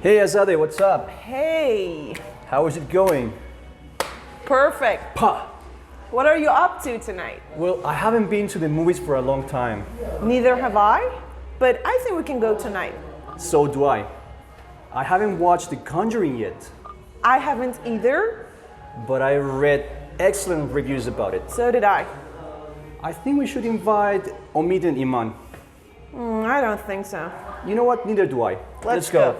Hey Azadeh, what's up? Hey, How is it going? perfect. Pa! What are you up to tonight? Well, I haven't been to the movies for a long time. Neither have I, but I think we can go tonight. So do I. I haven't watched The Conjuring yet, I haven't either, but I read excellent reviews about it. so did I. I think we should invite Omid and Iman. I don't think so. You know what? Neither do I. Let's go.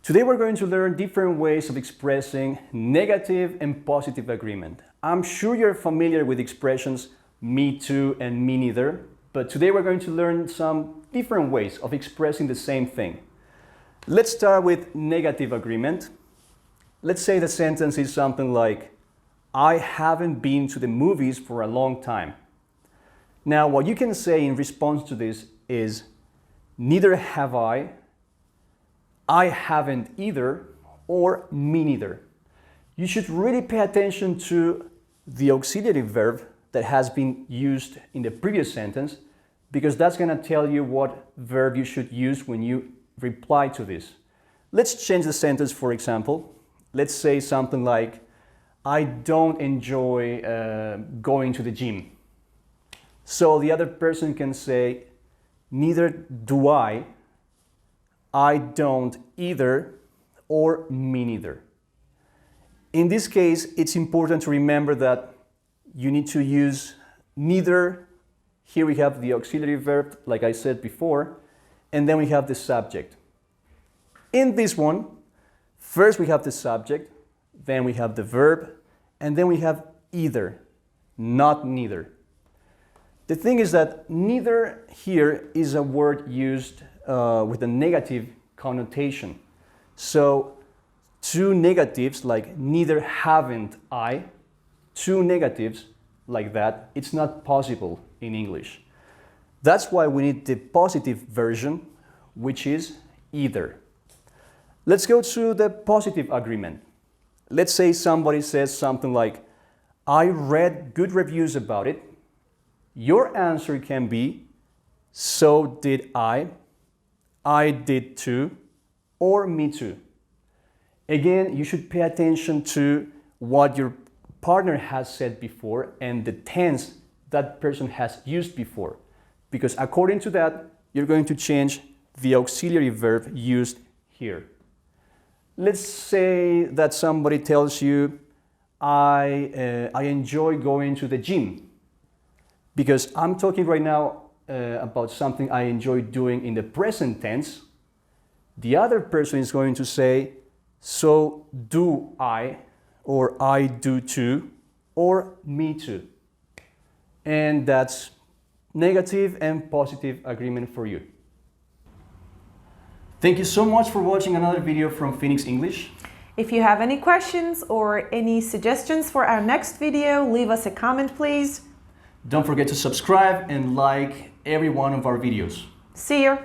Today we're going to learn different ways of expressing negative and positive agreement. I'm sure you're familiar with expressions me too and me neither, but today we're going to learn some different ways of expressing the same thing. Let's start with negative agreement. Let's say the sentence is something like, I haven't been to the movies for a long time. Now, what you can say in response to this is, neither have I haven't either, or me neither. You should really pay attention to the auxiliary verb that has been used in the previous sentence, because that's going to tell you what verb you should use when you reply to this. Let's change the sentence, for example. Let's say something like, I don't enjoy going to the gym. So the other person can say, neither do I don't either, or me neither. In this case, it's important to remember that you need to use neither. Here we have the auxiliary verb, like I said before, and then we have the subject. In this one, first we have the subject, then we have the verb, and then we have either, not neither. The thing is that neither here is a word used with a negative connotation. So two negatives like neither haven't I, two negatives like that, it's not possible in English. That's why we need the positive version, which is either. Let's go to the positive agreement. Let's say somebody says something like, I read good reviews about it. Your answer can be, so did I did too, or me too. Again, you should pay attention to what your partner has said before and the tense that person has used before, because according to that, you're going to change the auxiliary verb used here. Let's say that somebody tells you, I enjoy going to the gym, because I'm talking right now about something I enjoy doing in the present tense. The other person is going to say, so do I, or I do too, or me too. And that's negative and positive agreement for you. Thank you so much for watching another video from Phoenix English. If you have any questions or any suggestions for our next video, leave us a comment, please. Don't forget to subscribe and like every one of our videos. See you.